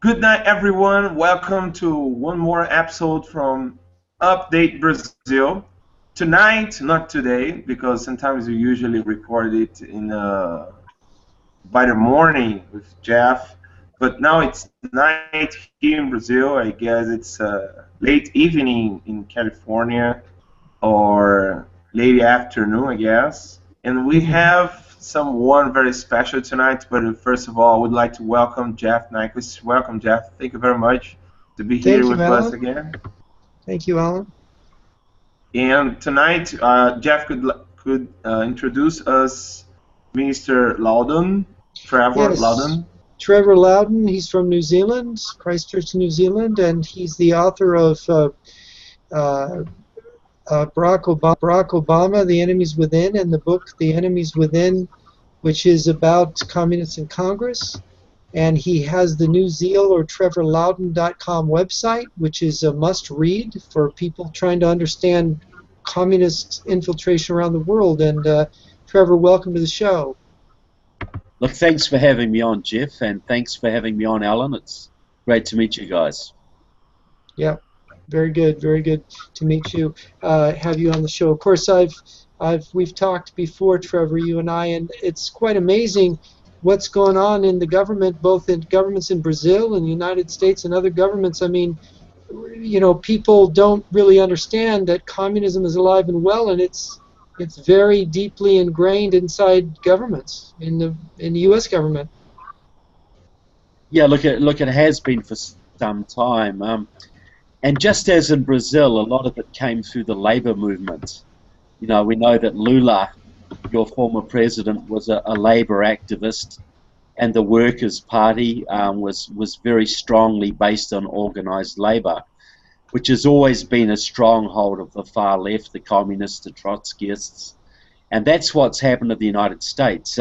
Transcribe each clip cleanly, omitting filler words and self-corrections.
Good night, everyone. Welcome to one more episode from Update Brazil. Tonight, not today, because sometimes we usually record it in by the morning with Jeff. But now it's night here in Brazil. I guess it's late evening in California or late afternoon, I guess. And we have someone very special tonight, but first of all, I would like to welcome Jeff Nyquist. Welcome, Jeff. Thank you very much to be here with us again. Thank you, Alan. And tonight, Jeff could introduce us Mr. Loudon, Trevor Loudon. Trevor Loudon, he's from New Zealand, Christchurch, New Zealand, and he's the author of Barack Obama, The Enemies Within, and the book The Enemies Within, which is about communists in Congress. And he has the New Zeal or TrevorLoudon.com website, which is a must-read for people trying to understand communist infiltration around the world. And Trevor, welcome to the show. Look, thanks for having me on, Jeff, and thanks for having me on, Alan. It's great to meet you guys. Yeah. Very good to meet you, have you on the show. Of course, we've talked before, Trevor, you and I, and it's quite amazing what's going on in the government, both in governments in Brazil and the United States and other governments. I mean, you know, people don't really understand that communism is alive and well, and it's very deeply ingrained inside governments, in the U.S. government. Yeah, look, it has been for some time. And just as in Brazil, a lot of it came through the labor movement. You know, we know that Lula, your former president, was a labor activist, and the Workers' Party was very strongly based on organized labor, which has always been a stronghold of the far left, the communists, the Trotskyists. And that's what's happened to the United States.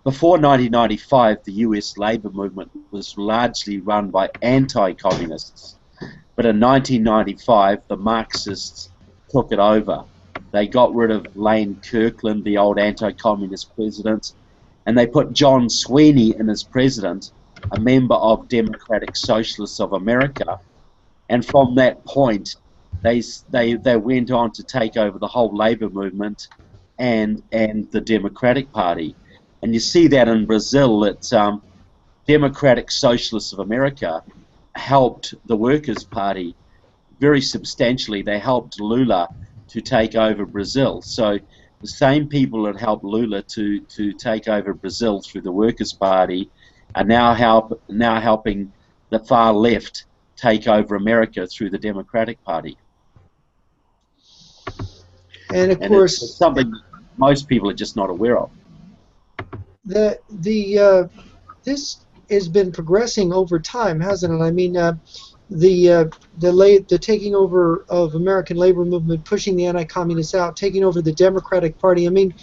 Before 1995, the US labor movement was largely run by anti-communists. But in 1995, the Marxists took it over. They got rid of Lane Kirkland, the old anti-communist president, and they put John Sweeney in as president, a member of Democratic Socialists of America. And from that point, they went on to take over the whole labor movement and the Democratic Party. And you see that in Brazil, that Democratic Socialists of America helped the Workers' Party very substantially. They helped Lula to take over Brazil. So the same people that helped Lula to take over Brazil through the Workers' Party are now helping the far left take over America through the Democratic Party. And of course, it's something most people are just not aware of. This has been progressing over time, hasn't it? I mean, the taking over of American labor movement, pushing the anti-communists out, taking over the Democratic Party. I mean,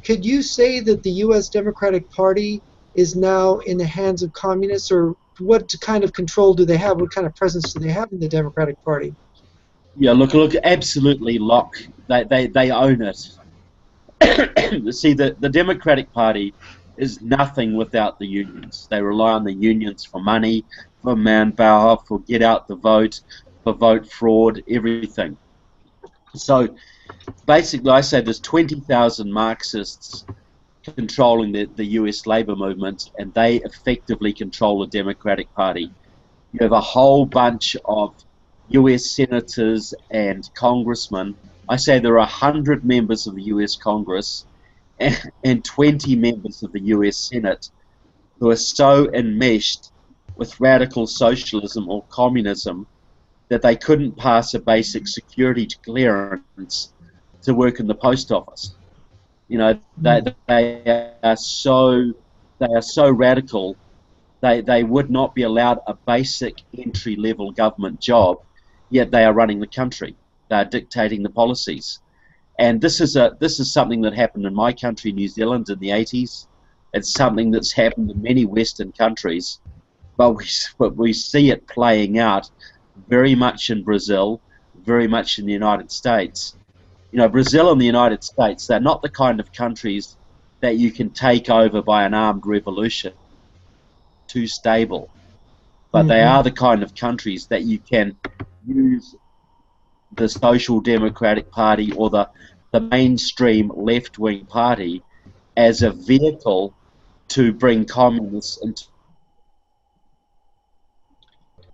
could you say that the U.S. Democratic Party is now in the hands of communists, or what kind of control do they have? What kind of presence do they have in the Democratic Party? Yeah, look, absolutely, Locke. They own it. See, the Democratic Party is nothing without the unions. They rely on the unions for money, for manpower, for get out the vote, for vote fraud, everything. So basically I say there's 20,000 Marxists controlling the US labor movement, and they effectively control the Democratic Party. You have a whole bunch of US senators and congressmen. I say there are 100 members of the US Congress and 20 members of the US Senate who are so enmeshed with radical socialism or communism that they couldn't pass a basic security clearance to work in the post office. You know, they are so radical. They would not be allowed a basic entry-level government job, yet they are running the country. They are dictating the policies. And this is something that happened in my country, New Zealand, in the 80s. It's something that's happened in many Western countries, but we see it playing out very much in Brazil, very much in the United States. You know, Brazil and the United States, they're not the kind of countries that you can take over by an armed revolution. Too stable. but they are the kind of countries that you can use the Social Democratic Party or the mainstream left-wing party as a vehicle to bring communists into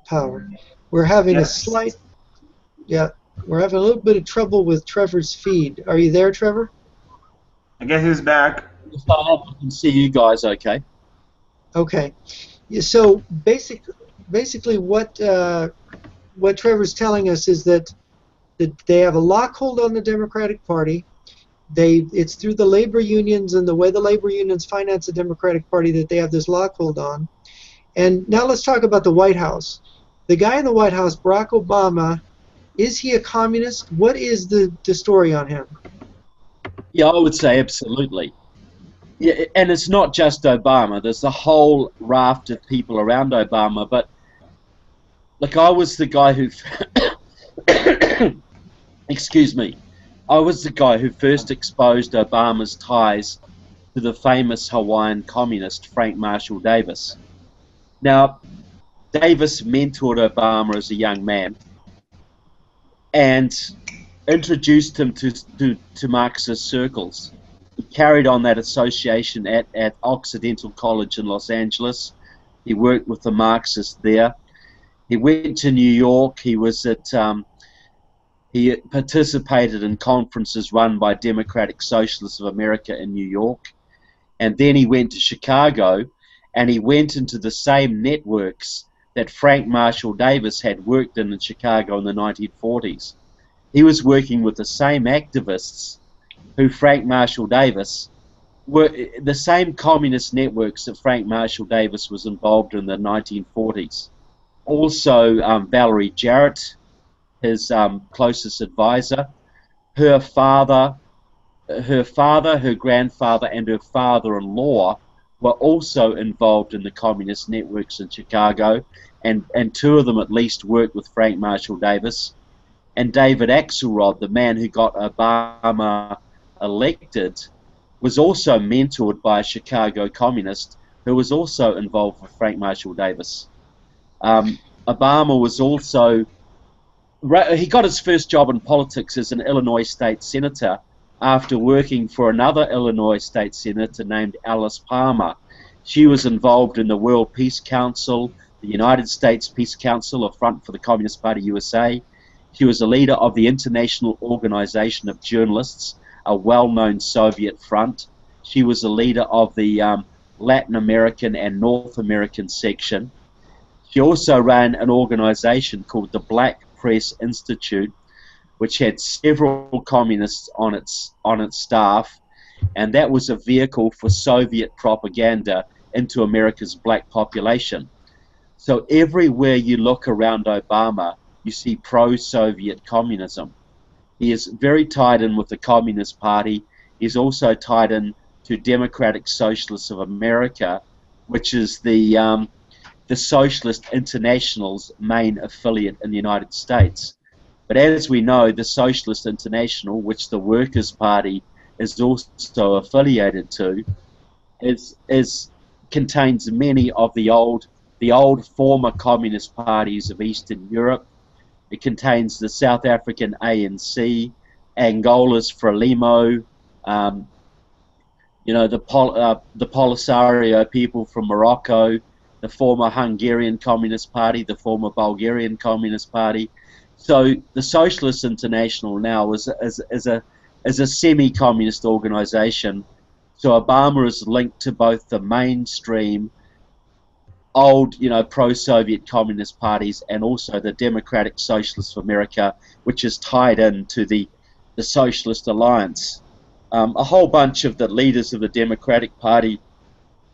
power. We're having a slight, we're having a little bit of trouble with Trevor's feed. Are you there, Trevor? I guess he's back. I can see you guys okay. Okay. Yeah, so basically what Trevor's telling us is that they have a lockhold on the Democratic Party. It's through the labor unions and the way the labor unions finance the Democratic Party that they have this lockhold on. And now let's talk about the White House. The guy in the White House, Barack Obama, is he a communist? What is the story on him? Yeah, I would say absolutely. Yeah, and it's not just Obama. There's a whole raft of people around Obama. But look, I was the guy who excuse me. I was the guy who first exposed Obama's ties to the famous Hawaiian communist Frank Marshall Davis. Now, Davis mentored Obama as a young man and introduced him to Marxist circles. He carried on that association at Occidental College in Los Angeles. He worked with the Marxists there. He went to New York. He was at he participated in conferences run by Democratic Socialists of America in New York. And then he went to Chicago, and he went into the same networks that Frank Marshall Davis had worked in Chicago in the 1940s. He was working with the same activists who Frank Marshall Davis were, the same communist networks that Frank Marshall Davis was involved in the 1940s. Also, Valerie Jarrett, his closest advisor, her father, her grandfather, and her father-in-law were also involved in the communist networks in Chicago, and two of them at least worked with Frank Marshall Davis. And David Axelrod, the man who got Obama elected, was also mentored by a Chicago communist who was also involved with Frank Marshall Davis. Obama was also, he got his first job in politics as an Illinois state senator after working for another Illinois state senator named Alice Palmer. She was involved in the World Peace Council, the United States Peace Council, a front for the Communist Party USA. She was a leader of the International Organization of Journalists, a well-known Soviet front. She was a leader of the Latin American and North American section. She also ran an organization called the Black Press Institute, which had several communists on its staff, and that was a vehicle for Soviet propaganda into America's black population. So everywhere you look around Obama, you see pro-Soviet communism. He is very tied in with the Communist Party. He's also tied in to Democratic Socialists of America, which is the Socialist International's main affiliate in the United States. But as we know, the Socialist International, which the Workers' Party is also affiliated to, contains many of the old former communist parties of Eastern Europe. It contains the South African ANC, Angola's Frelimo, the Polisario people from Morocco, the former Hungarian Communist Party, the former Bulgarian Communist Party. So the Socialist International now is a semi-communist organization. So Obama is linked to both the mainstream old, pro-Soviet communist parties and also the Democratic Socialists of America, which is tied into the Socialist Alliance. A whole bunch of the leaders of the Democratic Party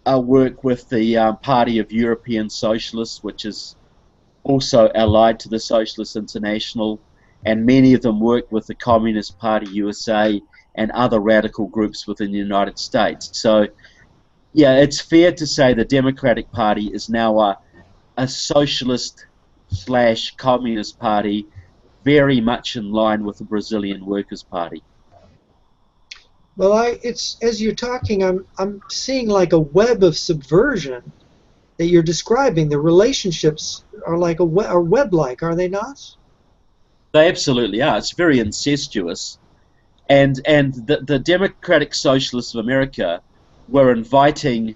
work with the Party of European Socialists, which is also allied to the Socialist International, and many of them work with the Communist Party USA and other radical groups within the United States. So yeah, it's fair to say the Democratic Party is now a socialist/communist party, very much in line with the Brazilian Workers' Party. Well, it's as you're talking, I'm seeing like a web of subversion that you're describing. The relationships are like are web-like, are they not? They absolutely are. It's very incestuous. And the Democratic Socialists of America were inviting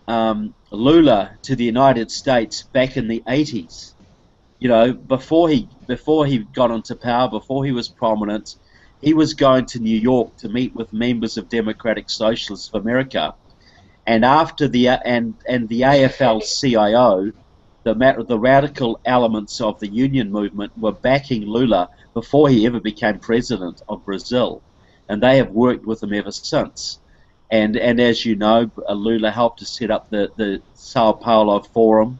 Lula to the United States back in the 80s. You know, before he got into power, before he was prominent, he was going to New York to meet with members of Democratic Socialists of America. And after the AFL-CIO, the radical elements of the union movement were backing Lula before he ever became president of Brazil, and they have worked with him ever since. And as you know, Lula helped to set up the Sao Paulo Forum,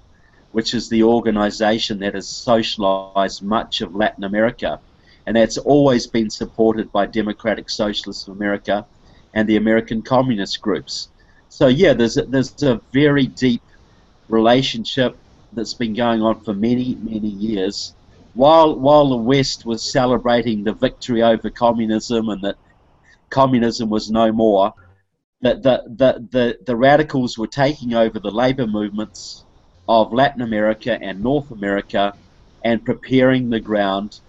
which is the organization that has socialized much of Latin America, and that's always been supported by Democratic Socialists of America and the American communist groups. So yeah, there's a very deep relationship that's been going on for many, many years. While the West was celebrating the victory over communism and that communism was no more, the radicals were taking over the labor movements of Latin America and North America and preparing the ground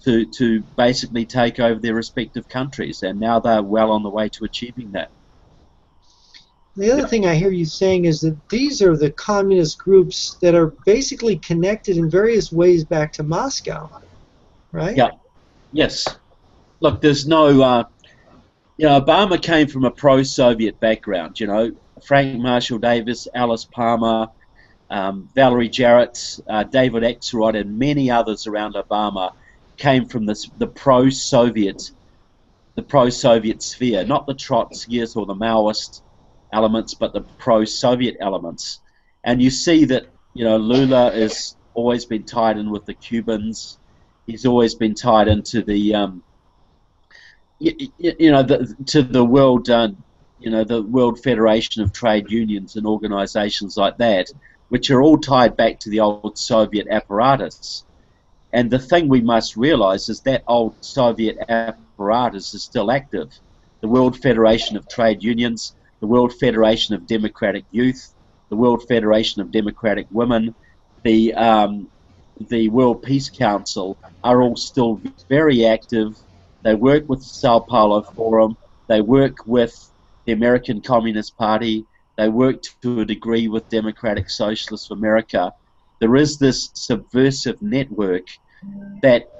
to basically take over their respective countries, and now they're well on the way to achieving that. The other thing I hear you saying is that these are the communist groups that are basically connected in various ways back to Moscow, right? Yeah. Yes. Look, there's no, you know, Obama came from a pro-Soviet background, you know, Frank Marshall Davis, Alice Palmer, Valerie Jarrett, David Axelrod, and many others around Obama came from the pro-Soviet sphere, not the Trotskyists or the Maoist elements, but the pro-Soviet elements. And you see that, you know, Lula has always been tied in with the Cubans. He's always been tied into the, to the world, the World Federation of Trade Unions and organizations like that, which are all tied back to the old Soviet apparatus. And the thing we must realize is that old Soviet apparatus is still active. The World Federation of Trade Unions, the World Federation of Democratic Youth, the World Federation of Democratic Women, the World Peace Council are all still very active. They work with the Sao Paulo Forum, they work with the American Communist Party, they work to a degree with Democratic Socialists of America. There is this subversive network that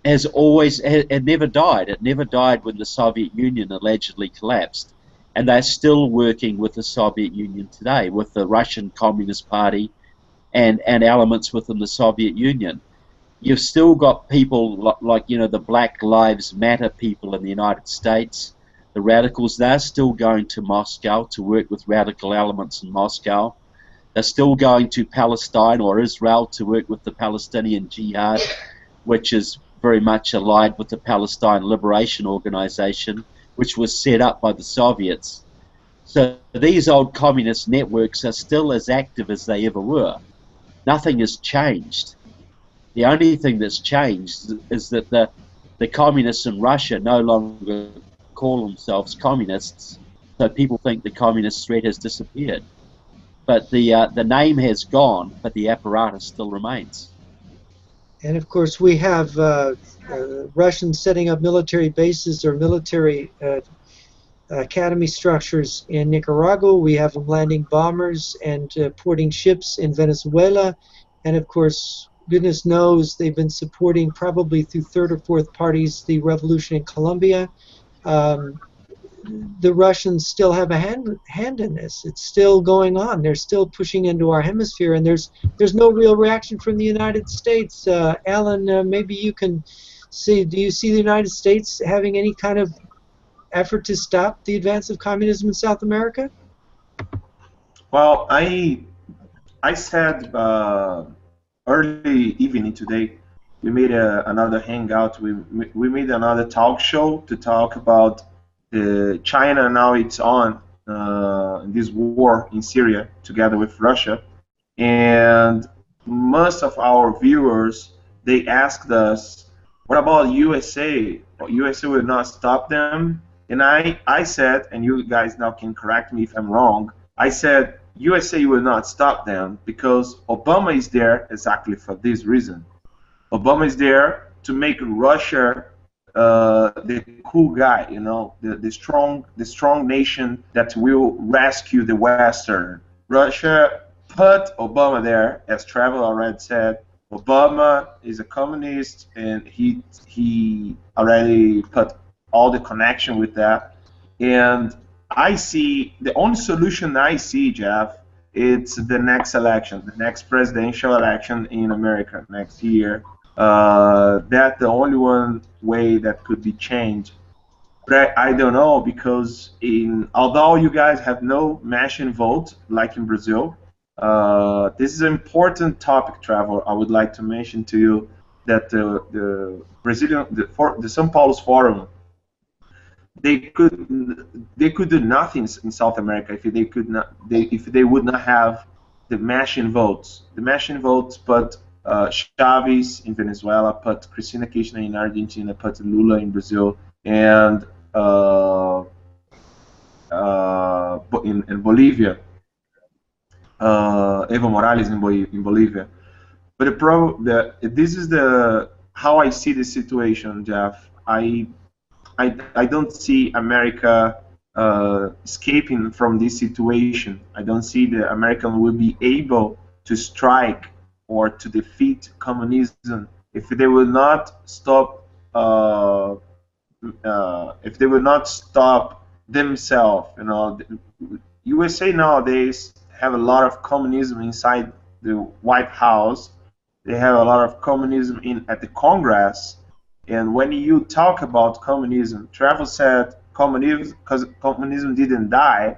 has always, it never died. It never died when the Soviet Union allegedly collapsed. And they're still working with the Soviet Union today, with the Russian Communist Party and elements within the Soviet Union. You've still got people like, you know, the Black Lives Matter people in the United States, the radicals. They're still going to Moscow to work with radical elements in Moscow. They're still going to Palestine or Israel to work with the Palestinian Jihad, which is very much allied with the Palestine Liberation Organization, which was set up by the Soviets. So these old communist networks are still as active as they ever were. Nothing has changed. The only thing that's changed is that the communists in Russia no longer call themselves communists, so people think the communist threat has disappeared. But the name has gone, but the apparatus still remains. And of course we have Russians setting up military bases or military academy structures in Nicaragua. We have them landing bombers and porting ships in Venezuela. And of course, goodness knows they've been supporting, probably through third or fourth parties, the revolution in Colombia. The Russians still have a hand in this. It's still going on. They're still pushing into our hemisphere, and there's no real reaction from the United States. Alan, maybe you can see. Do you see the United States having any kind of effort to stop the advance of communism in South America? Well, I said early evening today, we made another hangout. We made another talk show to talk about China. Now it's on this war in Syria together with Russia, and most of our viewers, they asked us, what about USA? USA will not stop them. And I said, and you guys now can correct me if I'm wrong, I said USA will not stop them because Obama is there exactly for this reason. Obama is there to make Russia the cool guy, you know, the strong nation that will rescue the Western. Russia put Obama there, as Trevor already said. Obama is a communist, and he already put all the connection with that. And I see the only solution I see, Jeff, it's the next election, the next presidential election in America next year. That's the only one way that could be changed. But I don't know, because although you guys have no machine vote like in Brazil, this is an important topic, Trevor. I would like to mention to you that the São Paulo's Forum, they could do nothing in South America if they would not have the machine votes. The machine votes put Chavez in Venezuela, put Cristina Kirchner in Argentina, put Lula in Brazil, and in Bolivia. Evo Morales in Bolivia. But this is how I see the situation, Jeff. I don't see America escaping from this situation. I don't see the American will be able to strike or to defeat communism if they will not stop. If they will not stop themselves, you know, USA nowadays have a lot of communism inside the White House. They have a lot of communism at the Congress. And when you talk about communism, Trevor said communism didn't die,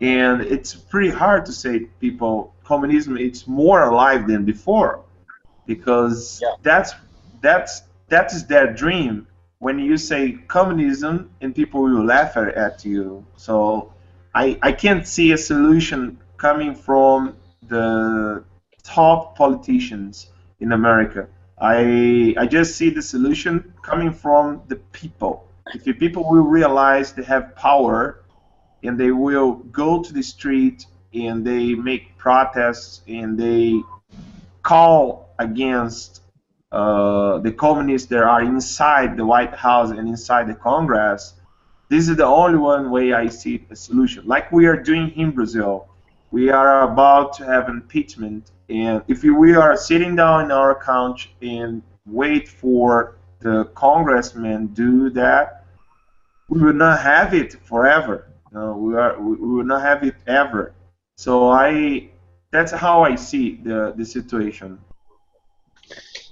and it's pretty hard to say people communism it's more alive than before, because that is their dream. When you say communism, and people will laugh at you. So I can't see a solution coming from the top politicians in America. I just see the solution coming from the people. If the people will realize they have power, and they will go to the street and they make protests and they call against the communists that are inside the White House and inside the Congress, this is the only one way I see a solution. Like we are doing in Brazil. We are about to have impeachment, and if we are sitting down in our couch and wait for the congressman do that, we will not have it forever. We will not have it ever. So that's how I see the situation.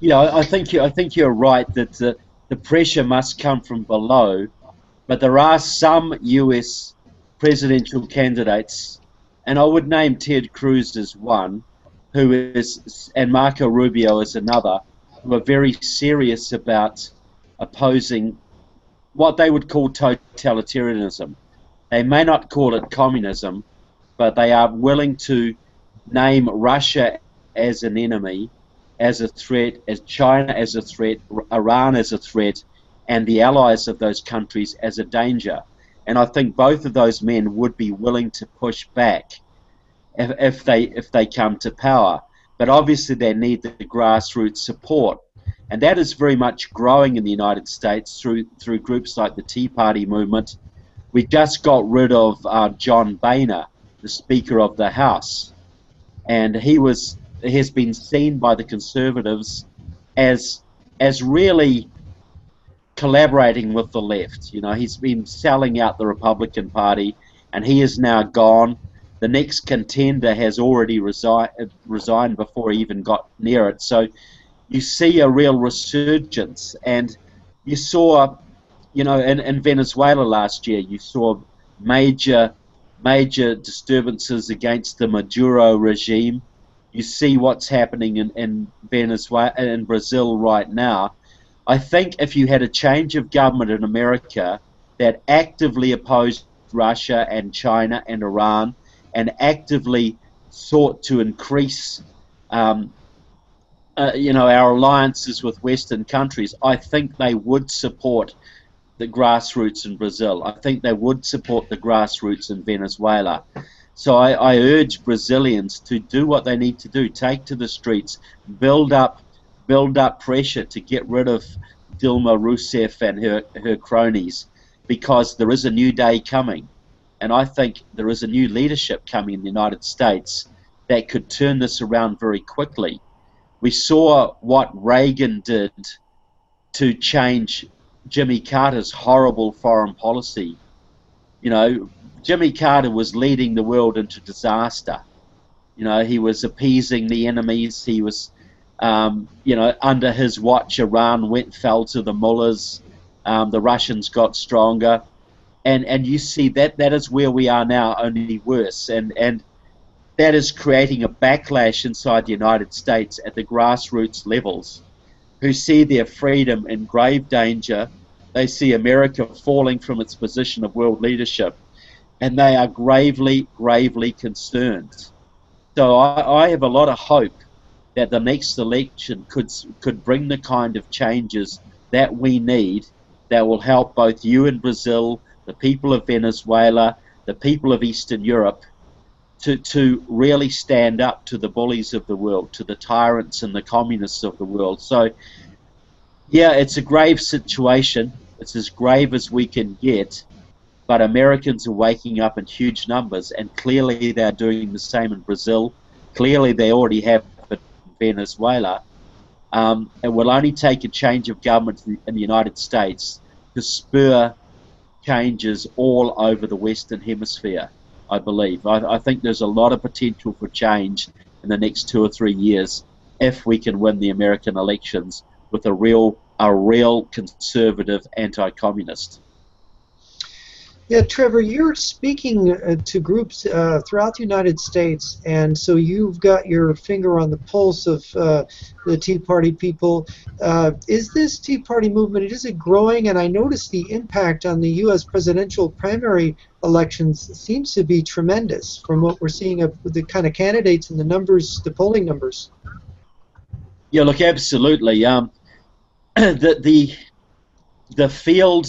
Yeah, I think you're right that the pressure must come from below, but there are some U.S. presidential candidates, and I would name Ted Cruz as one, and Marco Rubio as another, who are very serious about opposing what they would call totalitarianism. They may not call it communism, but they are willing to name Russia as an enemy, as a threat, as China as a threat, Iran as a threat, and the allies of those countries as a danger. And I think both of those men would be willing to push back if they come to power. But obviously they need the grassroots support. And that is very much growing in the United States through groups like the Tea Party movement. We just got rid of John Boehner, the Speaker of the House, and he has been seen by the conservatives as really collaborating with the left. You know, he's been selling out the Republican Party, and he is now gone. The next contender has already resigned before he even got near it. So you see a real resurgence, and you saw, you know, in Venezuela last year, you saw major disturbances against the Maduro regime. You see what's happening in Venezuela and in Brazil right now. I think if you had a change of government in America that actively opposed Russia and China and Iran and actively sought to increase you know, our alliances with Western countries, I think they would support the grassroots in Brazil. I think they would support the grassroots in Venezuela. So I urge Brazilians to do what they need to do, take to the streets, build up pressure to get rid of Dilma Rousseff and her cronies, because there is a new day coming. And I think there is a new leadership coming in the United States that could turn this around very quickly. We saw what Reagan did to change Jimmy Carter's horrible foreign policy. You know, Jimmy Carter was leading the world into disaster. You know, he was appeasing the enemies. He was, you know, under his watch, Iran fell to the mullahs. The Russians got stronger. And you see that is where we are now, only worse. And that is creating a backlash inside the United States at the grassroots levels, who see their freedom in grave danger. They see America falling from its position of world leadership, and they are gravely, gravely concerned. So I have a lot of hope that the next election could bring the kind of changes that we need, that will help both you in Brazil, the people of Venezuela, the people of Eastern Europe, to really stand up to the bullies of the world, to the tyrants and the communists of the world. So, yeah, it's a grave situation. It's as grave as we can get, but Americans are waking up in huge numbers, and clearly they're doing the same in Brazil. Clearly they already have it in Venezuela. It will only take a change of government in the United States to spur changes all over the Western Hemisphere, I believe. I think there's a lot of potential for change in the next 2 or 3 years if we can win the American elections with a real conservative anti-communist. Yeah, Trevor, you're speaking to groups throughout the United States, and so you've got your finger on the pulse of the Tea Party people. Is this Tea Party movement, is it growing? And I noticed the impact on the U.S. presidential primary elections seems to be tremendous from what we're seeing of the kind of candidates and the numbers, the polling numbers. Yeah, look, absolutely. The field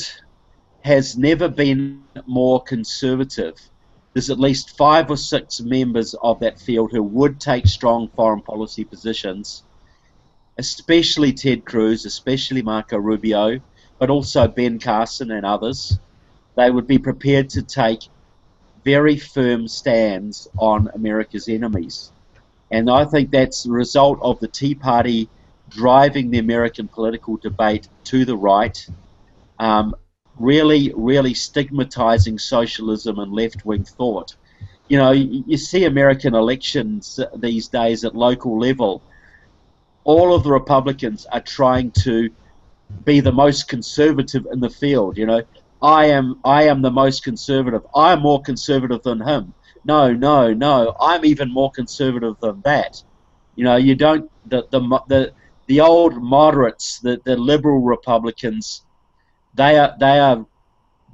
has never been more conservative. There's at least 5 or 6 members of that field who would take strong foreign policy positions, especially Ted Cruz, especially Marco Rubio, but also Ben Carson and others. They would be prepared to take very firm stands on America's enemies. And I think that's the result of the Tea Party driving the American political debate to the right, really stigmatizing socialism and left-wing thought. You know, you see American elections these days at local level. All of the Republicans are trying to be the most conservative in the field. You know, I am the most conservative. I'm more conservative than him. No, I'm even more conservative than that. You know, you don't, the old moderates, the liberal Republicans, they are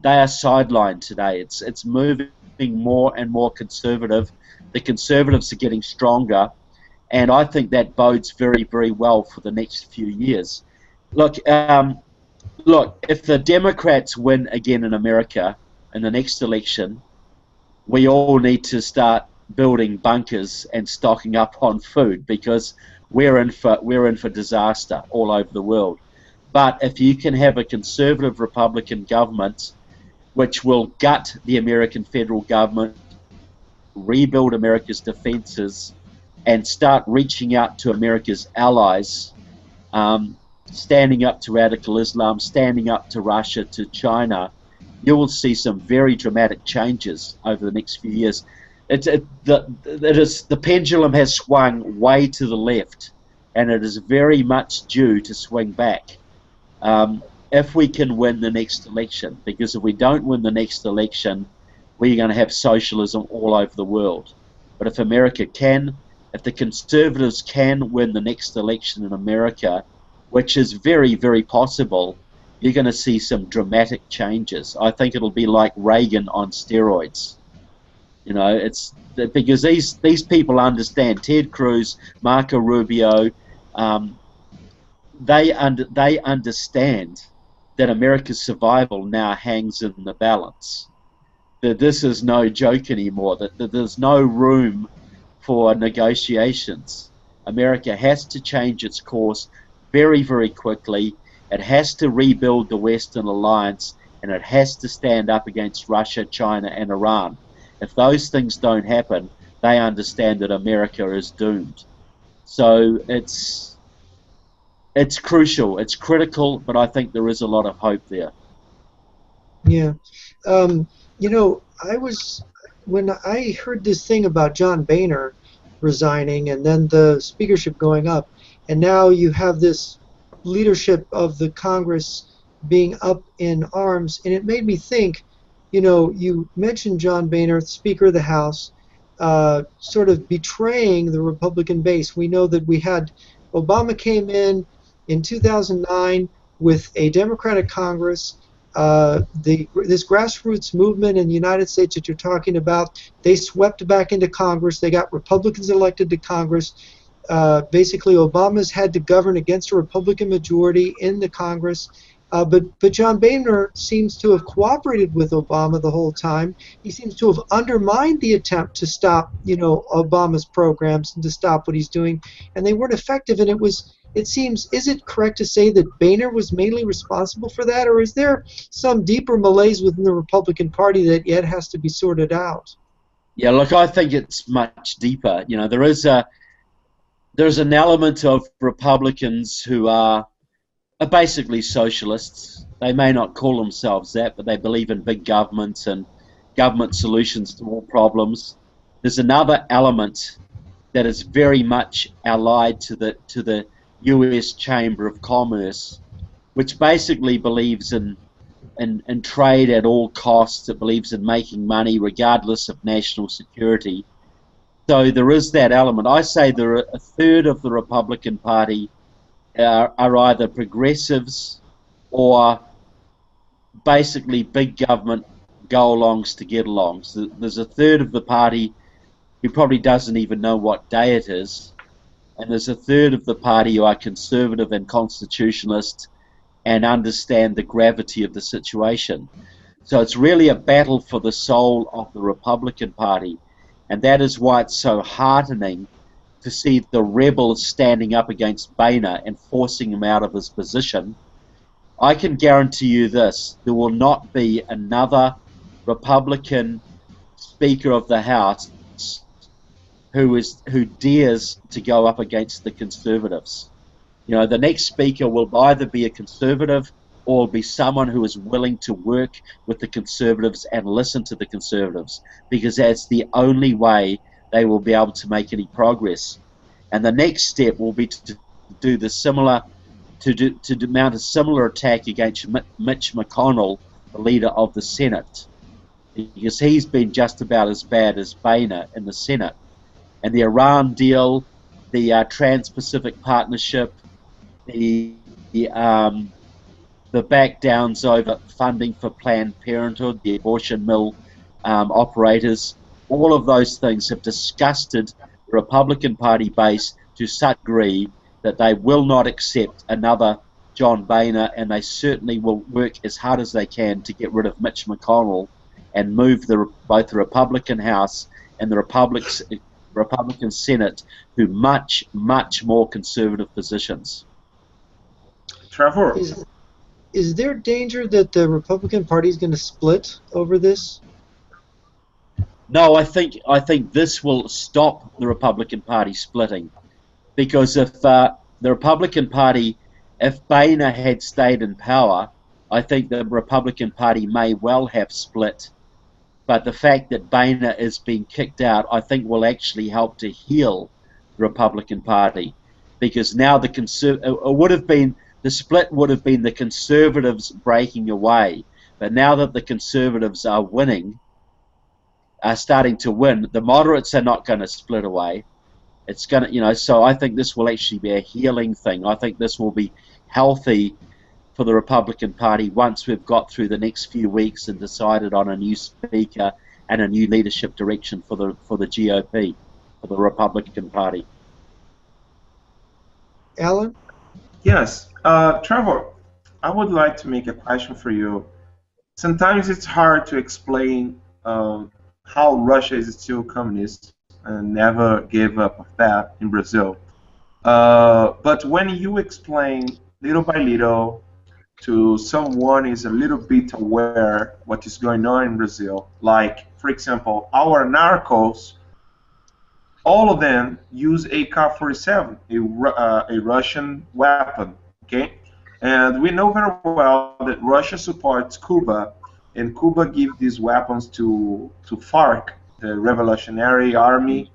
sidelined today. It's moving more and more conservative. The conservatives are getting stronger, and I think that bodes very, very well for the next few years. Look, if the Democrats win again in America in the next election, we all need to start building bunkers and stocking up on food, because we're in for disaster all over the world. But if you can have a conservative Republican government which will gut the American federal government, rebuild America's defenses, and start reaching out to America's allies, standing up to radical Islam, standing up to Russia, to China, you will see some very dramatic changes over the next few years. The pendulum has swung way to the left, and it is very much due to swing back. If we can win the next election, because if we don't win the next election, we're going to have socialism all over the world. But if America can, if the conservatives can win the next election in America, which is very, very possible, you're going to see some dramatic changes. I think it'll be like Reagan on steroids. You know, it's because these people understand. Ted Cruz, Marco Rubio, they understand that America's survival now hangs in the balance. that this is no joke anymore, that there's no room for negotiations. America has to change its course very, very quickly. It has to rebuild the Western alliance, and it has to stand up against Russia, China, and Iran. If those things don't happen, they understand that America is doomed. So it's crucial, it's critical, but I think there is a lot of hope there. Yeah. You know, when I heard this thing about John Boehner resigning and then the speakership going up, and now you have this leadership of the Congress being up in arms, and it made me think, you know, you mentioned John Boehner, Speaker of the House, sort of betraying the Republican base. We know that we had Obama came in 2009 with a Democratic Congress. This grassroots movement in the United States that you're talking about, they swept back into Congress. They got Republicans elected to Congress. Basically, Obama's had to govern against a Republican majority in the Congress. But John Boehner seems to have cooperated with Obama the whole time. He seems to have undermined the attempt to stop, you know, Obama's programs and to stop what he's doing, and they weren't effective. And it seems, is it correct to say that Boehner was mainly responsible for that, or is there some deeper malaise within the Republican Party that yet has to be sorted out? Yeah, look, I think it's much deeper. You know, there's an element of Republicans who are basically socialists. They may not call themselves that, but they believe in big governments and government solutions to all problems. There's another element that is very much allied to the U.S. Chamber of Commerce, which basically believes in trade at all costs. It believes in making money regardless of national security. So there is that element. I say there are a third of the Republican Party are either progressives or basically big government go-alongs to get along. So there's a third of the party who probably doesn't even know what day it is, and there's a third of the party who are conservative and constitutionalist and understand the gravity of the situation. So it's really a battle for the soul of the Republican Party, and that is why it's so heartening to see the rebels standing up against Boehner and forcing him out of his position. I can guarantee you this: there will not be another Republican Speaker of the House who dares to go up against the conservatives. You know, the next speaker will either be a conservative or be someone who is willing to work with the conservatives and listen to the conservatives, because that's the only way they will be able to make any progress. And the next step will be to do the similar, to mount a similar attack against Mitch McConnell, the leader of the Senate, because he's been just about as bad as Boehner in the Senate. And the Iran deal, the Trans-Pacific Partnership, the backdowns over funding for Planned Parenthood, the abortion mill operators, all of those things have disgusted the Republican Party base to such a degree that they will not accept another John Boehner, and they certainly will work as hard as they can to get rid of Mitch McConnell and move both the Republican House and the Republican Senate to much, much more conservative positions. Trevor? Is there danger that the Republican Party is going to split over this? No, I think this will stop the Republican Party splitting, because if the Republican Party, if Boehner had stayed in power, I think the Republican Party may well have split. But the fact that Boehner is being kicked out, I think, will actually help to heal the Republican Party, because now the split would have been the conservatives breaking away, but now that the conservatives are winning, are starting to win, the moderates are not going to split away. It's going to, you know, so I think this will actually be a healing thing. I think this will be healthy for the Republican Party once we've got through the next few weeks and decided on a new speaker and a new leadership direction for the GOP, for the Republican Party. Alan? Yes. Trevor, I would like to make a question for you. Sometimes it's hard to explain how Russia is still communist and never gave up of that in Brazil. But when you explain little by little to someone is a little bit aware what is going on in Brazil, like, for example, our narcos, all of them use AK-47, a Russian weapon, okay? And we know very well that Russia supports Cuba, and Cuba gives these weapons to FARC, the Revolutionary Army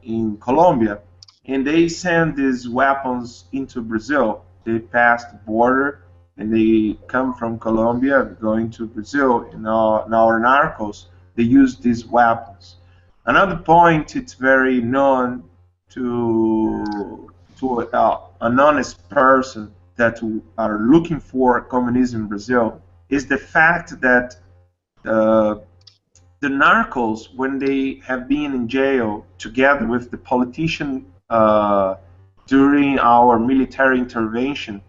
in Colombia, and they send these weapons into Brazil. They pass the border, and they come from Colombia going to Brazil. In our narcos, they use these weapons. Another point, it's very known to an honest person that are looking for communism in Brazil is the fact that the narcos, when they have been in jail together with the politician during our military intervention,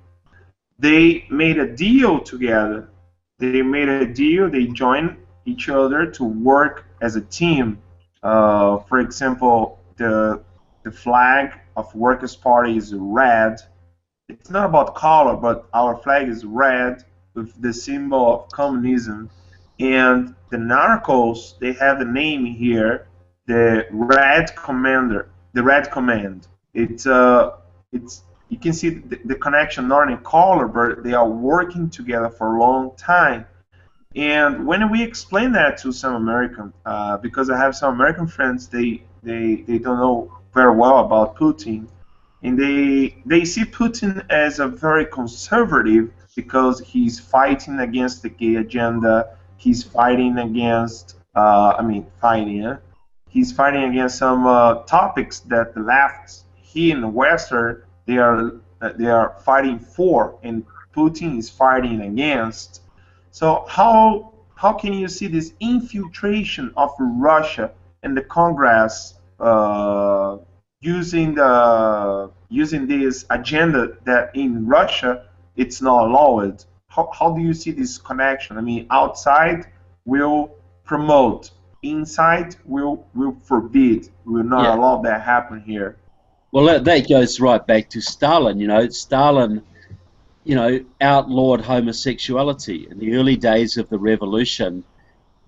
they made a deal together. They made a deal, they joined each other to work as a team. For example, the flag of Workers' Party is red. It's not about color, but our flag is red with the symbol of communism. And the narcos, they have a name here, the Red Commander, the Red Command. It's you can see the connection not in color, but they are working together for a long time. And when we explain that to some American, because I have some American friends, they don't know very well about Putin, and they see Putin as a very conservative because he's fighting against the gay agenda. He's fighting against, he's fighting against some topics that the left here in the Western they are fighting for, and Putin is fighting against. So how can you see this infiltration of Russia in the Congress using this agenda that in Russia it's not allowed? How do you see this connection? I mean, outside will promote, inside will forbid. Will not allow that happen here. Well, that goes right back to Stalin. You know, Stalin, outlawed homosexuality in the early days of the revolution.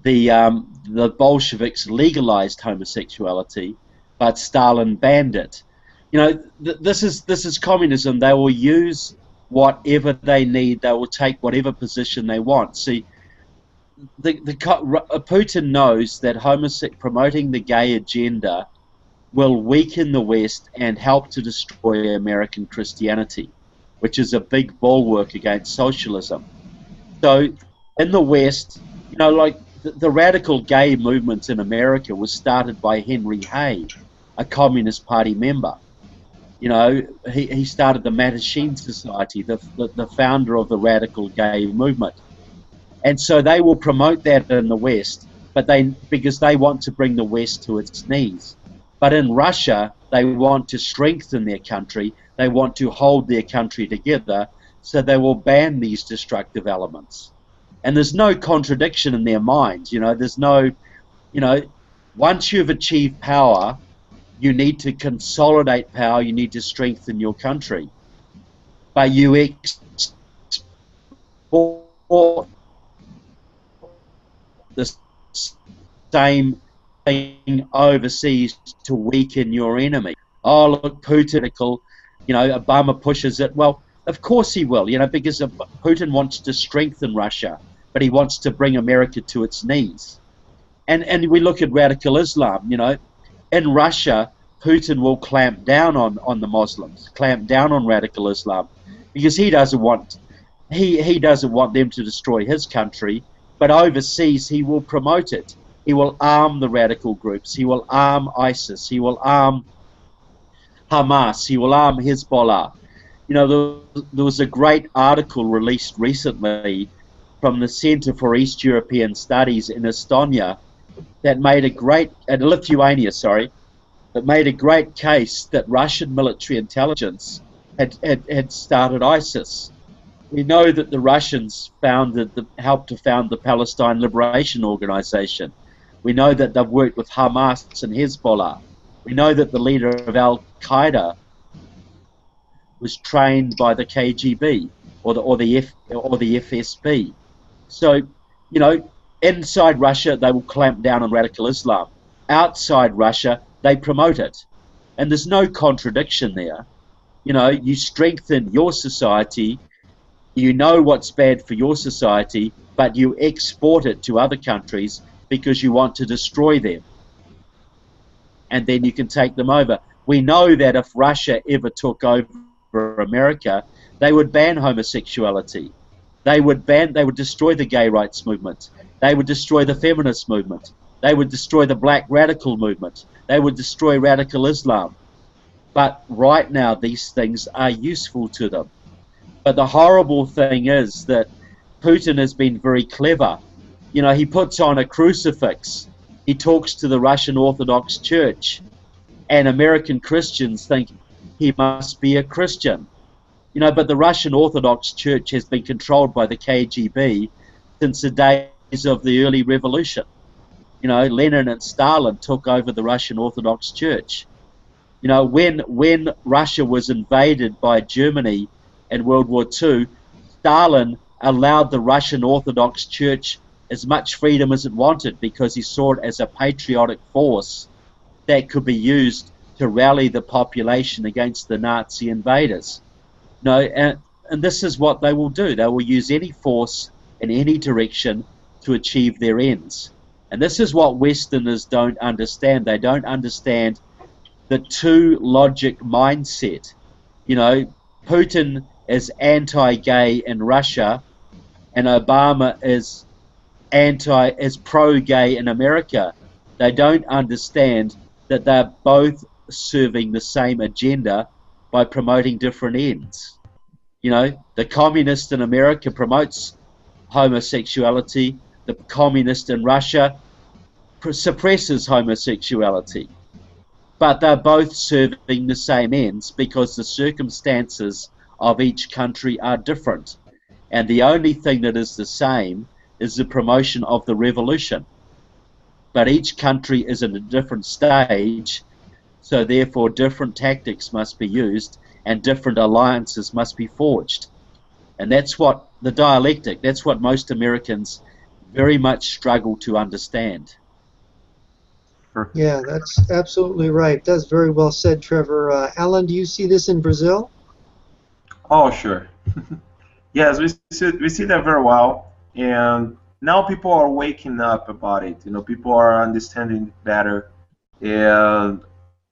The Bolsheviks legalized homosexuality, but Stalin banned it. You know, this is communism. They will use whatever they need. They will take whatever position they want. See, Putin knows that promoting the gay agenda will weaken the West and help to destroy American Christianity, which is a big bulwark against socialism. So in the West, like the radical gay movement in America was started by Henry Hay, a Communist Party member. He started the Mattachine Society, the founder of the radical gay movement. And so they will promote that in the West, because they want to bring the West to its knees. But in Russia, they want to strengthen their country. They want to hold their country together, so they will ban these destructive elements. And there's no contradiction in their minds. There's no, once you've achieved power, you need to consolidate power. You need to strengthen your country. But you export the same thing overseas to weaken your enemy. Oh, look, Putin, Obama pushes it. Well, of course he will, because Putin wants to strengthen Russia, but he wants to bring America to its knees. And we look at radical Islam, in Russia, Putin will clamp down on the Muslims, clamp down on radical Islam, because he doesn't want them to destroy his country, but overseas he will promote it. He will arm the radical groups. He will arm ISIS. He will arm Hamas. He will arm Hezbollah. There was a great article released recently from the Center for East European Studies in Estonia that made Lithuania, that made a great case that Russian military intelligence had started ISIS. We know that the Russians helped to found the Palestine Liberation Organization. We know that they've worked with Hamas and Hezbollah. We know that the leader of Al-Qaeda was trained by the KGB or the FSB. So, you know, inside Russia they will clamp down on radical Islam. Outside Russia they promote it, and there's no contradiction there. You know, you strengthen your society, you know what's bad for your society, but you export it to other countries because you want to destroy them, and then you can take them over. We know that if Russia ever took over America, they would ban homosexuality. They would destroy the gay rights movement. They would destroy the feminist movement. They would destroy the black radical movement. They would destroy radical Islam. But right now these things are useful to them. But the horrible thing is that Putin has been very clever. You know, he puts on a crucifix. He talks to the Russian Orthodox Church, and American Christians think he must be a Christian. You know, but the Russian Orthodox Church has been controlled by the KGB since the days of the early revolution. You know, Lenin and Stalin took over the Russian Orthodox Church. You know, when Russia was invaded by Germany in World War II, Stalin allowed the Russian Orthodox Church as much freedom as it wanted because he saw it as a patriotic force that could be used to rally the population against the Nazi invaders. You know, and this is what they will do. They will use any force in any direction to achieve their ends. And this is what Westerners don't understand. They don't understand the two-logic mindset. You know, Putin is anti-gay in Russia, and Obama is pro-gay in America. They don't understand that they're both serving the same agenda by promoting different ends. You know, the communist in America promotes homosexuality. The communist in Russia suppresses homosexuality. But they're both serving the same ends because the circumstances of each country are different. And the only thing that is the same is the promotion of the revolution. But each country is in a different stage, so therefore different tactics must be used and different alliances must be forged. And that's what the dialectic, that's what most Americans very much struggle to understand. Yeah, that's absolutely right. That's very well said, Trevor. Alan, do you see this in Brazil? Oh, sure. Yes, we see that very well, and now people are waking up about it. You know, people are understanding it better,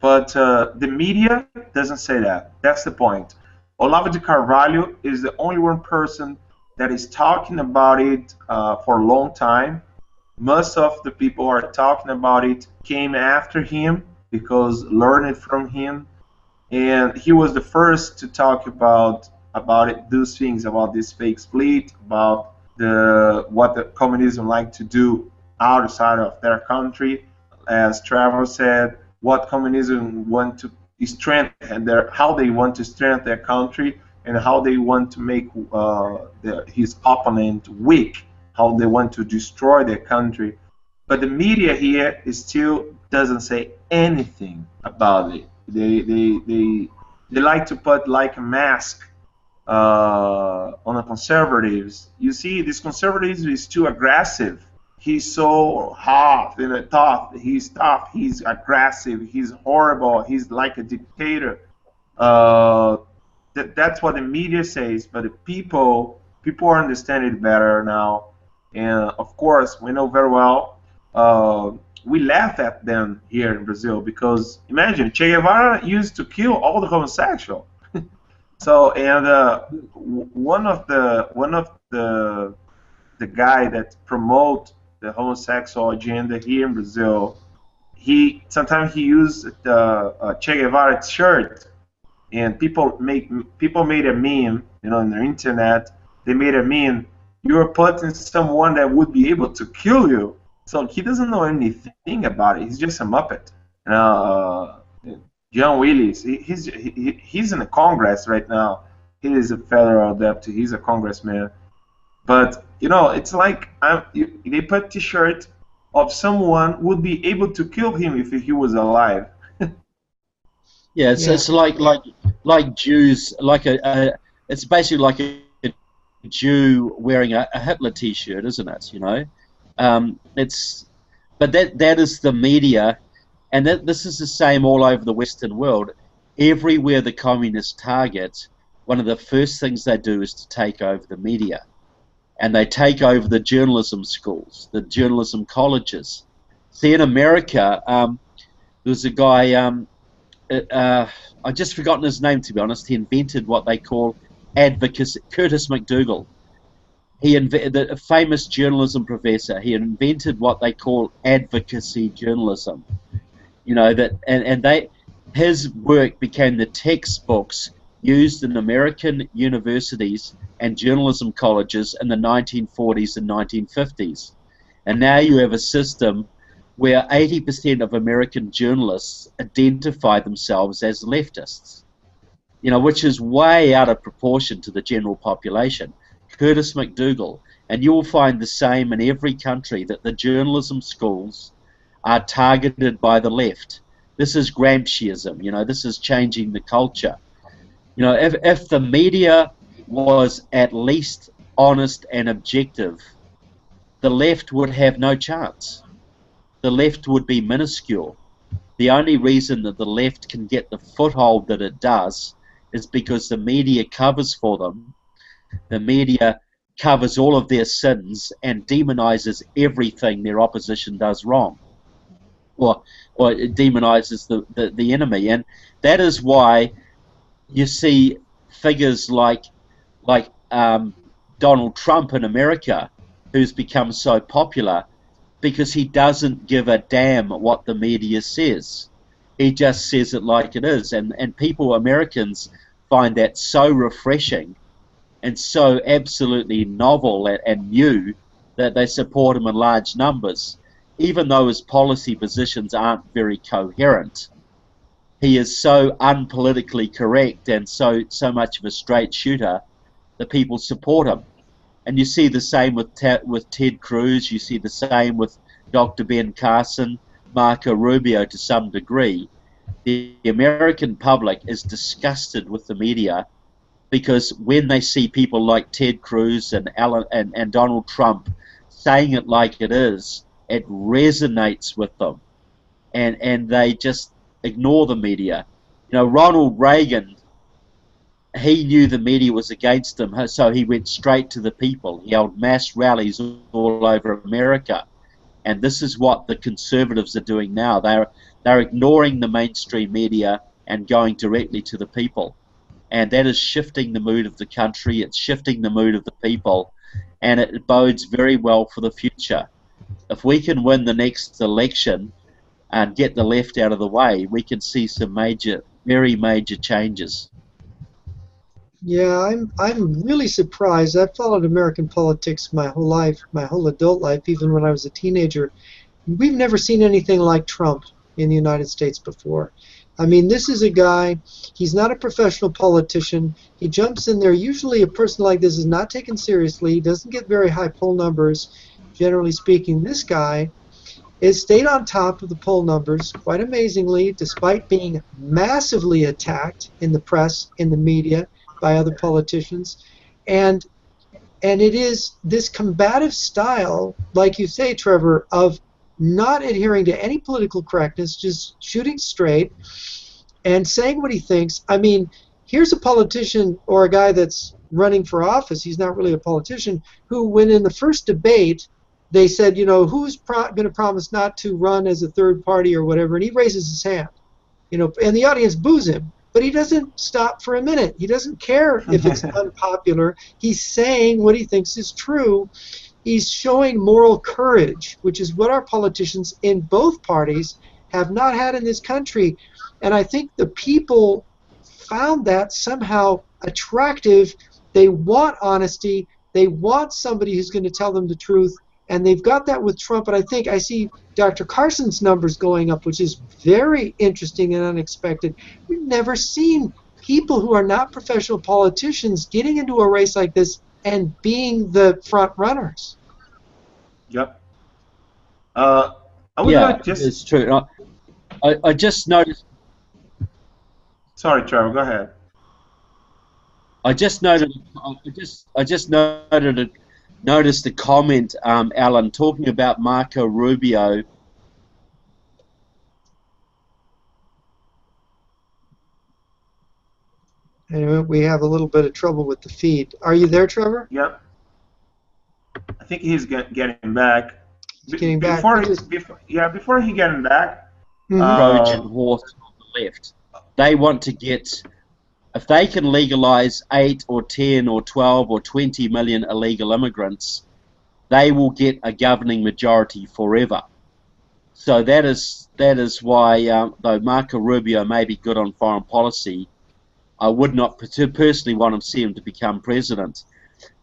but the media doesn't say that. That's the point. Olavo de Carvalho is the only one person that is talking about it for a long time. Most of the people who are talking about it came after him because learned from him, and he was the first to talk about it, those things, about this fake split, about what the communism like to do outside of their country. As Trevor said, what communism want to strengthen, how they want to strengthen their country, and how they want to make his opponent weak, how they want to destroy their country. But the media here still doesn't say anything about it. They like to put like a mask on the conservatives. You see, this conservative is too aggressive. He's so hot and tough. He's tough. He's aggressive. He's horrible. He's like a dictator. That's what the media says. But the people are understanding it better now. And of course, we know very well. We laugh at them here in Brazil because imagine Che Guevara used to kill all the homosexuals. So, and one of the guy that promote the homosexual agenda here in Brazil, sometimes he used the Che Guevara shirt, and people made a meme, you know, on the internet. They made a meme. You're putting someone that would be able to kill you. So he doesn't know anything about it. He's just a Muppet. John Willis, he's in the Congress right now. he is a federal deputy, he's a congressman. But, you know, it's like they put T-shirt of someone who would be able to kill him if he was alive. Yeah, it's like Jews, it's basically like a Jew wearing a Hitler T-shirt, isn't it? You know, but that is the media, and this is the same all over the Western world. Everywhere the communists target, one of the first things they do is to take over the media, and they take over the journalism schools, the journalism colleges. See, in America, there was a guy. I've just forgotten his name, to be honest. He invented what they call advocacy. Curtis McDougal. A famous journalism professor. He invented what they call advocacy journalism. You know that, his work became the textbooks used in American universities and journalism colleges in the 1940s and 1950s. And now you have a system where 80% of American journalists identify themselves as leftists, you know, which is way out of proportion to the general population. Curtis McDougal, and you will find the same in every country, that the journalism schools are targeted by the left. This is Gramsciism, you know, this is changing the culture. You know, if the media was at least honest and objective, the left would have no chance. The left would be minuscule. The only reason that the left can get the foothold that it does is because the media covers for them. The media covers all of their sins and demonizes everything their opposition does wrong, or it demonizes the enemy. And that is why you see figures like Donald Trump in America, who's become so popular, because he doesn't give a damn what the media says. He just says it like it is, and people, Americans, find that so refreshing and so absolutely novel and new that they support him in large numbers, even though his policy positions aren't very coherent. He is so unpolitically correct and so much of a straight shooter that people support him. And you see the same with Ted Cruz, you see the same with Dr. Ben Carson, Marco Rubio to some degree. The American public is disgusted with the media because when they see people like Ted Cruz and Donald Trump saying it like it is, it resonates with them. And they just ignore the media. You know, Ronald Reagan, he knew the media was against him, so he went straight to the people. He held mass rallies all over America. And this is what the conservatives are doing now. They're ignoring the mainstream media and going directly to the people. And that is shifting the mood of the country, it's shifting the mood of the people, and it bodes very well for the future. If we can win the next election and get the left out of the way, we can see some major, very major changes. Yeah, I'm really surprised. I've followed American politics my whole life, my whole adult life, even when I was a teenager. We've never seen anything like Trump in the United States before. I mean, this is a guy, he's not a professional politician. He jumps in there. Usually a person like this is not taken seriously. He doesn't get very high poll numbers, generally speaking. This guy has stayed on top of the poll numbers quite amazingly, despite being massively attacked in the press, in the media, by other politicians. And it is this combative style, like you say, Trevor, of not adhering to any political correctness, just shooting straight and saying what he thinks. I mean, here's a politician or a guy that's running for office, he's not really a politician, who when in the first debate they said, you know, who's going to promise not to run as a third party or whatever, and he raises his hand, you know, and the audience boos him. But he doesn't stop for a minute. He doesn't care if it's unpopular. He's saying what he thinks is true. He's showing moral courage, which is what our politicians in both parties have not had in this country. And I think the people found that somehow attractive. They want honesty. They want somebody who's going to tell them the truth. And they've got that with Trump. And I think I see Dr. Carson's numbers going up, which is very interesting and unexpected. We've never seen people who are not professional politicians getting into a race like this and being the front runners. Yep. I would Yeah, like just. it's true. I just noticed. Sorry, Trevor. Go ahead. I just noticed a comment, Alan, talking about Marco Rubio. Anyway, we have a little bit of trouble with the feed. Are you there, Trevor? Yep. I think he's getting back. He's getting back. Before he getting back. Trojan horse on the left. They want to get, if they can legalize 8 or 10 or 12 or 20 million illegal immigrants, they will get a governing majority forever. So that is why, though Marco Rubio may be good on foreign policy, I would not personally want to see him to become president.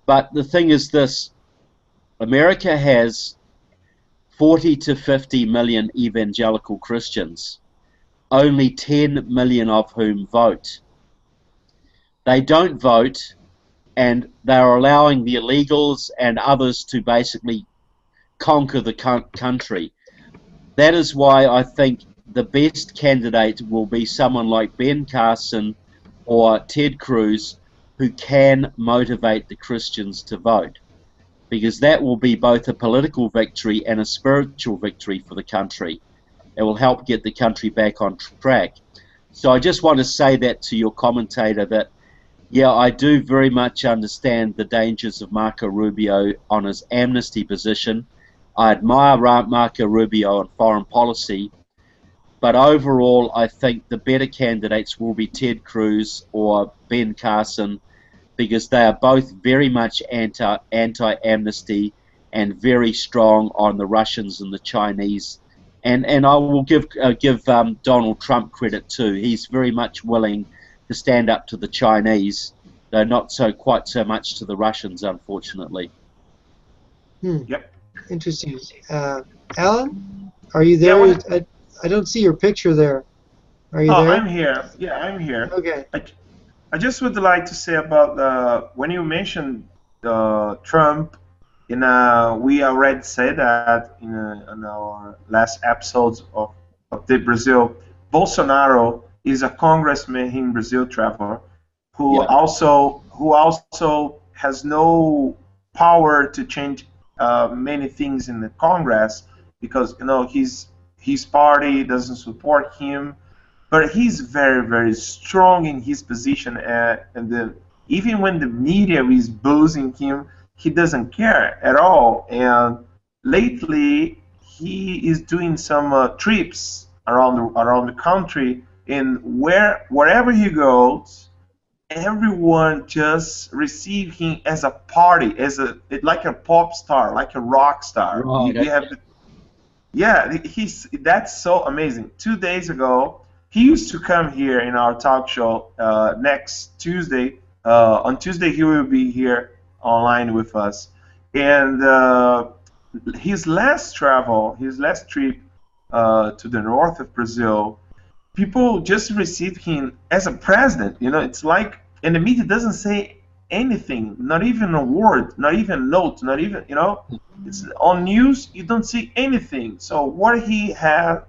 But the thing is this, America has 40 to 50 million evangelical Christians, only 10 million of whom vote. They don't vote, and they're allowing the illegals and others to basically conquer the country. That is why I think the best candidate will be someone like Ben Carson or Ted Cruz, who can motivate the Christians to vote, because that will be both a political victory and a spiritual victory for the country. It will help get the country back on track. So I just want to say that to your commentator, that yeah, I do very much understand the dangers of Marco Rubio on his amnesty position. I admire Marco Rubio on foreign policy, but overall I think the better candidates will be Ted Cruz or Ben Carson, because they are both very much anti-amnesty and very strong on the Russians and the Chinese. And I will give Donald Trump credit too. He's very much willing to stand up to the Chinese, though not quite so much to the Russians, unfortunately. Yep. Interesting. Alan, are you there? Yeah, I don't see your picture there. Are you there? I'm here. Yeah, I'm here. Okay. I just would like to say about when you mentioned Trump, we already said that in our last episodes of the Brazil. Bolsonaro is a congressman in Brazil, Trevor, who also has no power to change many things in the Congress, because his party doesn't support him. But he's very, very strong in his position, and even when the media is boozing him, he doesn't care at all. And lately, he is doing some trips around the country, and wherever he goes, everyone just receive him as a party, like a pop star, like a rock star. Right. That's so amazing. 2 days ago, he used to come here in our talk show next Tuesday. On Tuesday, he will be here online with us. And his last trip to the north of Brazil, people just received him as a president. It's like, and the media doesn't say anything, not even a word, not even a note, not even, it's on news, you don't see anything. So what he has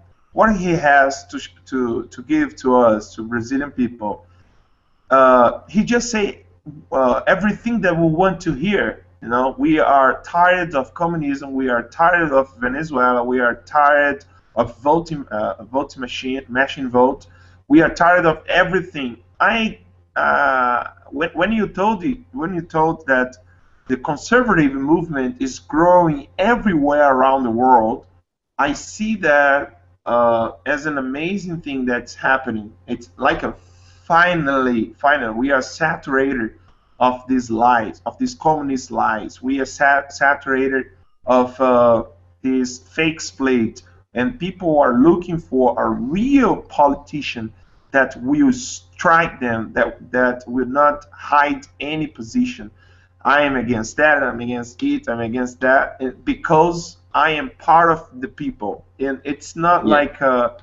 to give to us, to Brazilian people, he just say everything that we want to hear. We are tired of communism, we are tired of Venezuela, we are tired of voting machine vote, we are tired of everything. When you told that the conservative movement is growing everywhere around the world, I see that as an amazing thing that's happening. It's like finally, we are saturated of these lies, of these communist lies. We are saturated of this fake split, and people are looking for a real politician that will strike them, that will not hide any position. I am against that, I'm against it, I'm against that, because I am part of the people. And it's not like a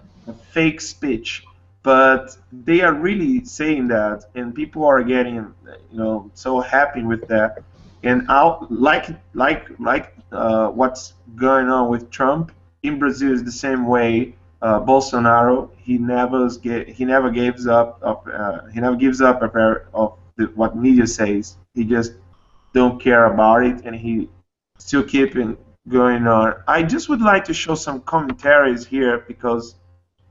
fake speech. but they are really saying that, and people are getting, you know, so happy with that. And what's going on with Trump in Brazil is the same way. Bolsonaro, he never gives up of what media says. He just don't care about it, and he still keeping going on. I just would like to show some commentaries here because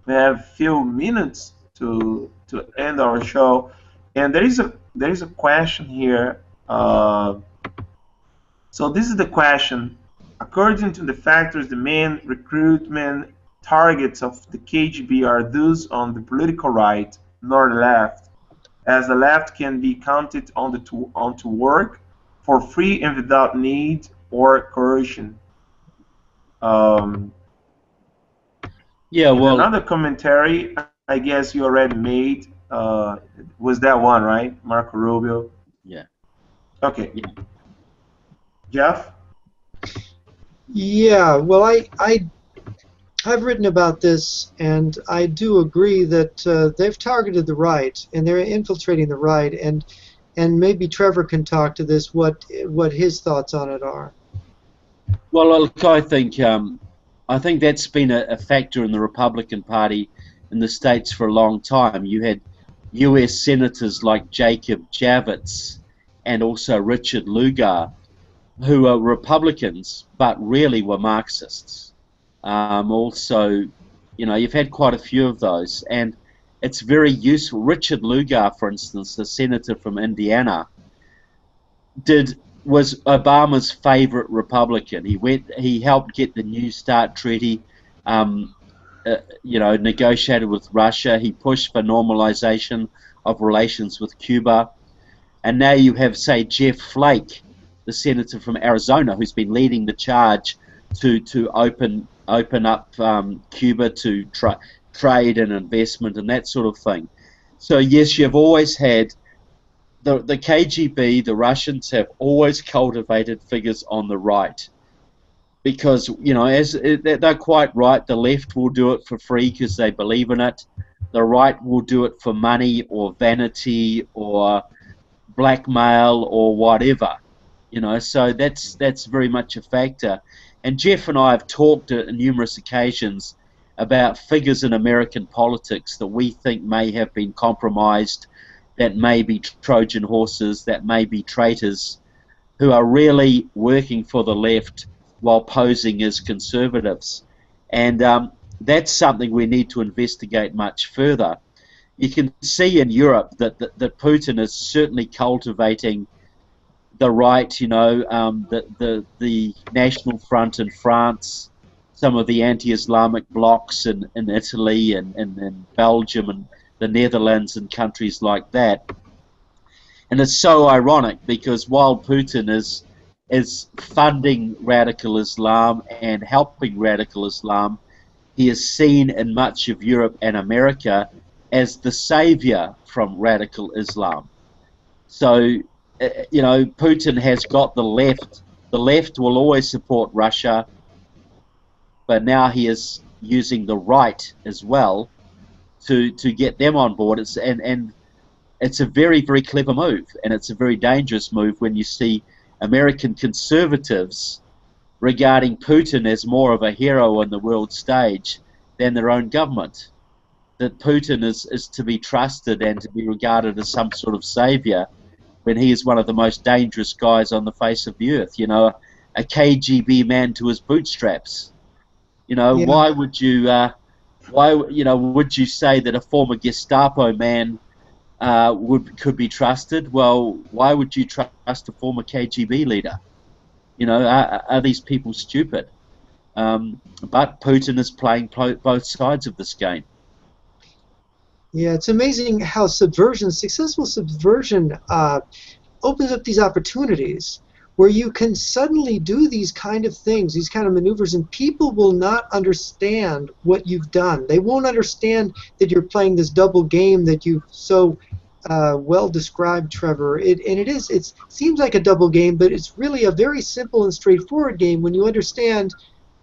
we have few minutes to end our show, and there is a question here. So this is the question. According to the factors, the main recruitment targets of the KGB are those on the political right, nor left, as the left can be counted on to work for free and without need or coercion. Yeah, well, another commentary, I guess you already made, was that one, right? Marco Rubio? Yeah. Okay. Yeah. Jeff? Yeah, well, I've written about this, and I do agree that they've targeted the right, and they're infiltrating the right, and maybe Trevor can talk to this, what his thoughts on it are. Well, look, I think that's been a factor in the Republican Party in the States for a long time. You had U.S. senators like Jacob Javits and also Richard Lugar, who are Republicans but really were Marxists. Also, you know, you've had quite a few of those, and it's very useful. Richard Lugar, for instance, the senator from Indiana, was Obama's favorite Republican. He helped get the New START treaty, you know, negotiated with Russia. He pushed for normalization of relations with Cuba, and now you have, say, Jeff Flake, the senator from Arizona, who's been leading the charge to open up Cuba to trade and investment and that sort of thing. So yes, you've always had the KGB, the Russians have always cultivated figures on the right, because, you know, as they're quite right, the left will do it for free because they believe in it. The right will do it for money or vanity or blackmail or whatever. You know, so that's very much a factor. And Jeff and I have talked on numerous occasions about figures in American politics that we think may have been compromised, that may be Trojan horses, that may be traitors, who are really working for the left while posing as conservatives. And that's something we need to investigate much further. You can see in Europe that Putin is certainly cultivating the right, you know, the National Front in France, some of the anti-Islamic blocs in Italy and Belgium and the Netherlands and countries like that. And it's so ironic because while Putin is funding radical Islam and helping radical Islam, he is seen in much of Europe and America as the savior from radical Islam. So, you know, Putin has got the left. The left will always support Russia, but now he is using the right as well to get them on board. And it's a very, very clever move, and it's a very dangerous move when you see American conservatives regarding Putin as more of a hero on the world stage than their own government. That Putin is to be trusted and to be regarded as some sort of savior, when he is one of the most dangerous guys on the face of the earth. You know, a KGB man to his bootstraps. You know, Yeah. why would you would you say that a former Gestapo man could be trusted? Well, why would you trust a former KGB leader? You know, are these people stupid? But Putin is playing both sides of this game. Yeah, it's amazing how successful subversion opens up these opportunities where you can suddenly do these kind of things, these kind of maneuvers, and people will not understand what you've done. They won't understand that you're playing this double game that you've so well described, Trevor. It seems like a double game, but it's really a very simple and straightforward game when you understand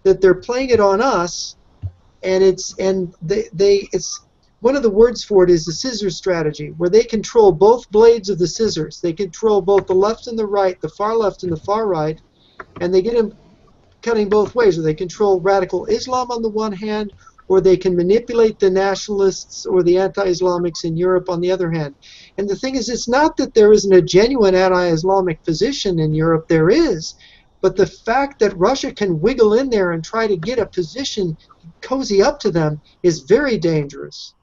that they're playing it on us, and it's one of the words for it is the scissor strategy, where they control both blades of the scissors. They control both the left and the right, the far left and the far right, and they get them cutting both ways, where they control radical Islam on the one hand, or they can manipulate the nationalists or the anti-Islamics in Europe on the other hand. And the thing is, it's not that there isn't a genuine anti-Islamic position in Europe. There is. But the fact that Russia can wiggle in there and try to get a position cozy up to them is very dangerous.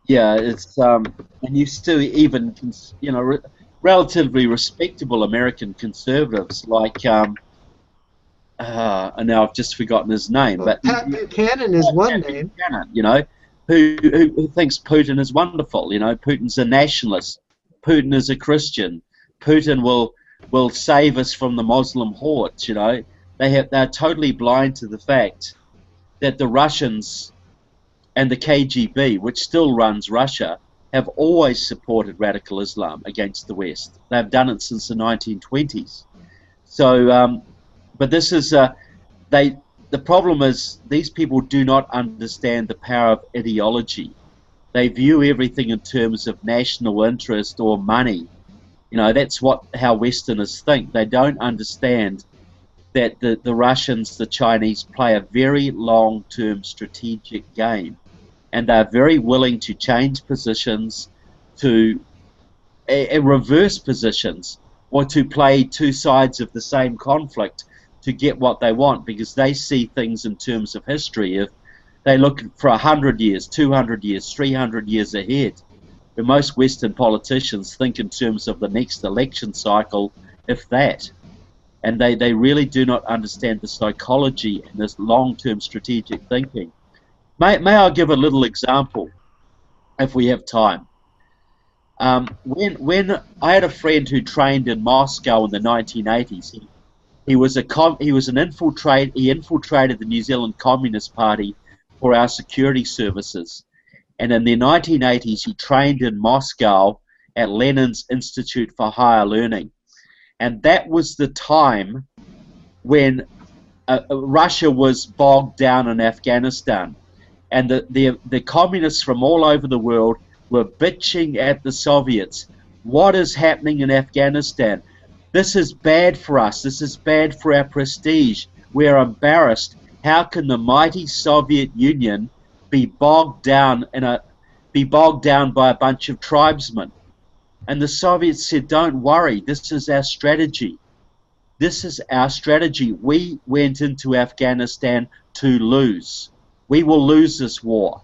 Yeah, it's and you still even, you know, relatively respectable American conservatives like and now I've just forgotten his name, well, but Pat Buchanan is one name. Buchanan, you know, who thinks Putin is wonderful. You know, Putin's a nationalist. Putin is a Christian. Putin will save us from the Muslim hordes. You know, they're totally blind to the fact that the Russians and the KGB, which still runs Russia, have always supported radical Islam against the West. They've done it since the 1920s. So, but this is the problem is these people do not understand the power of ideology. They view everything in terms of national interest or money. You know, that's how Westerners think. They don't understand that the Russians, the Chinese, play a very long-term strategic game. And they're very willing to change positions, to reverse positions, or to play two sides of the same conflict to get what they want, because they see things in terms of history. If they look for 100 years, 200 years, 300 years ahead, but most Western politicians think in terms of the next election cycle, if that. And they really do not understand the psychology and this long-term strategic thinking. May I give a little example, if we have time? When I had a friend who trained in Moscow in the 1980s, he infiltrated the New Zealand Communist Party for our security services, and in the 1980s he trained in Moscow at Lenin's Institute for Higher Learning, and that was the time when Russia was bogged down in Afghanistan. And the communists from all over the world were bitching at the Soviets. What is happening in Afghanistan? This is bad for us. This is bad for our prestige. We're embarrassed. How can the mighty Soviet Union be bogged down by a bunch of tribesmen? And the Soviets said, don't worry. This is our strategy. This is our strategy. We went into Afghanistan to lose. We will lose this war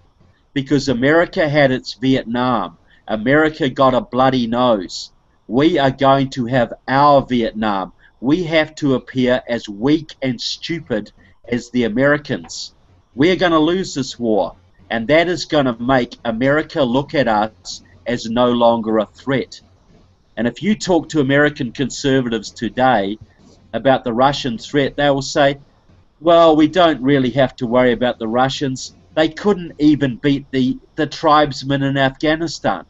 because America had its Vietnam. America got a bloody nose. We are going to have our Vietnam. We have to appear as weak and stupid as the Americans. We are going to lose this war, and that is going to make America look at us as no longer a threat. And if you talk to American conservatives today about the Russian threat, they will say, well, we don't really have to worry about the Russians. They couldn't even beat the tribesmen in Afghanistan.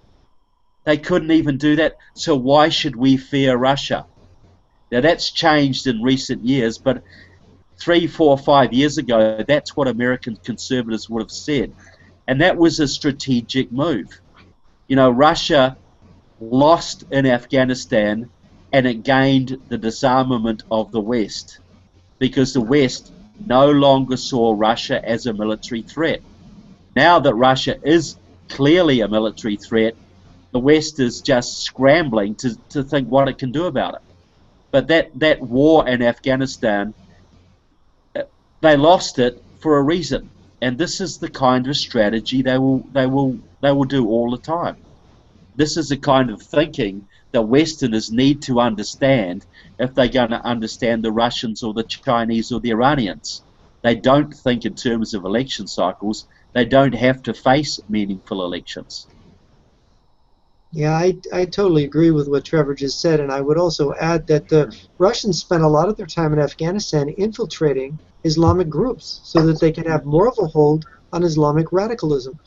They couldn't even do that, so why should we fear Russia? Now that's changed in recent years, but 3, 4, 5 years ago, that's what American conservatives would have said. And that was a strategic move. You know, Russia lost in Afghanistan and it gained the disarmament of the West, because the West no longer saw Russia as a military threat. Now that Russia is clearly a military threat, the West is just scrambling to think what it can do about it. But that war in Afghanistan, they lost it for a reason, and this is the kind of strategy they will do all the time. This is the kind of thinking that Westerners need to understand if they're going to understand the Russians or the Chinese or the Iranians. They don't think in terms of election cycles. They don't have to face meaningful elections. Yeah, I totally agree with what Trevor just said, and I would also add that the Russians spent a lot of their time in Afghanistan infiltrating Islamic groups so that they could have more of a hold on Islamic radicalism.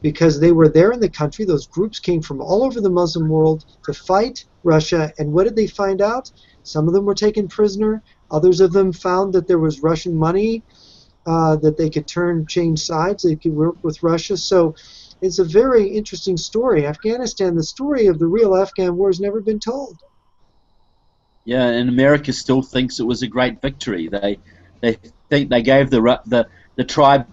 Because they were there in the country, those groups came from all over the Muslim world to fight Russia, and what did they find out? Some of them were taken prisoner, others of them found that there was Russian money that they could change sides, they could work with Russia. So it's a very interesting story. Afghanistan, the story of the real Afghan war has never been told. Yeah, and America still thinks it was a great victory. They think they gave the tribesmen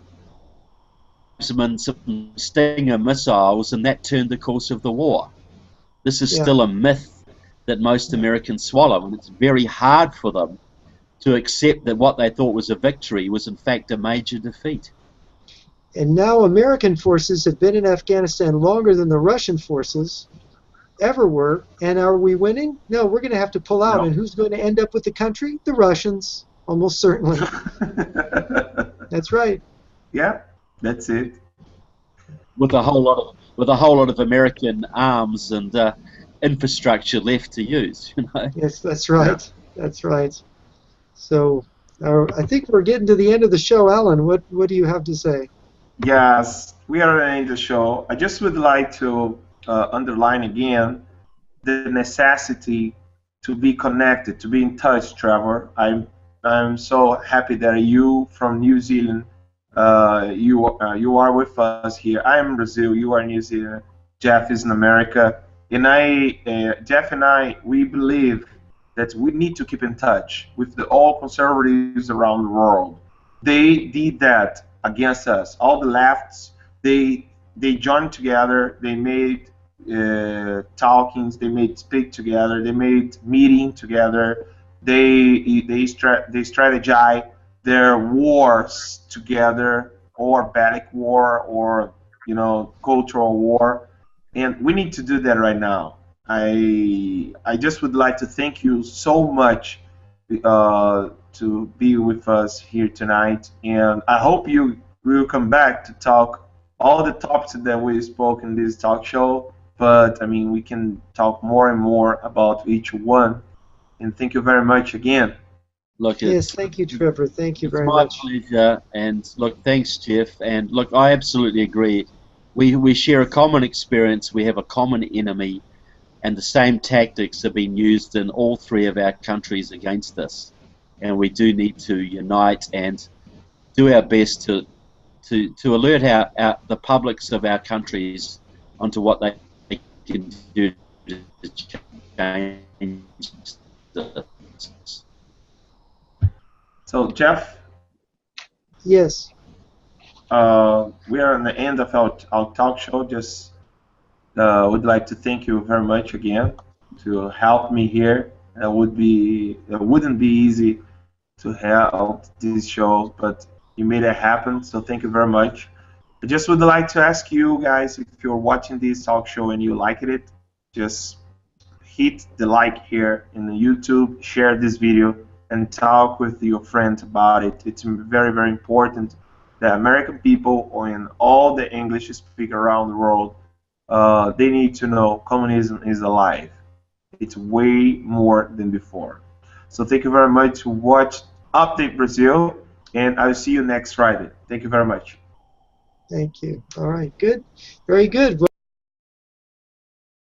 some Stinger missiles, and that turned the course of the war. This is still a myth that most Americans swallow, and it's very hard for them to accept that what they thought was a victory was in fact a major defeat. And now American forces have been in Afghanistan longer than the Russian forces ever were, and are we winning? No, we're going to have to pull out, and who's going to end up with the country? The Russians, almost certainly. That's right. Yeah, that's it. With a whole lot of American arms and infrastructure left to use, you know. Yes, that's right. Yeah. That's right. So I think we're getting to the end of the show, Alan. What do you have to say? Yes, we are ending the show. I just would like to underline again the necessity to be connected, to be in touch, Trevor. I'm so happy that you from New Zealand, you are with us here. I am in Brazil, you are in New Zealand, Jeff is in America, and Jeff and I, we believe that we need to keep in touch with all conservatives around the world. They did that against us. All the lefts, they joined together, they made talkings, they made speak together, they made meeting together, they strategize their wars together, or Baltic war, or cultural war, and we need to do that right now. I just would like to thank you so much to be with us here tonight, and I hope you will come back to talk all the topics that we spoke in this talk show. But I mean, we can talk more and more about each one. And thank you very much again. Look, yes, thank you, Trevor. Thank you very much. It's my pleasure. And look, thanks, Jeff. And look, I absolutely agree. We share a common experience. We have a common enemy, and the same tactics have been used in all three of our countries against us. And we do need to unite and do our best to alert the publics of our countries onto what they can do to change this. So, Jeff? Yes. We are on the end of our talk show. Just would like to thank you very much again to help me here. It wouldn't be easy to help this show, but you made it happen, so thank you very much. I just would like to ask you guys, if you're watching this talk show and you liked it, just hit the like here in the YouTube, share this video, and talk with your friends about it. It's very, very important that American people, or in all the English speakers around the world, they need to know communism is alive. It's way more than before. So thank you very much to watch Update Brazil, and I'll see you next Friday. Thank you very much. Thank you. All right, good. Very good.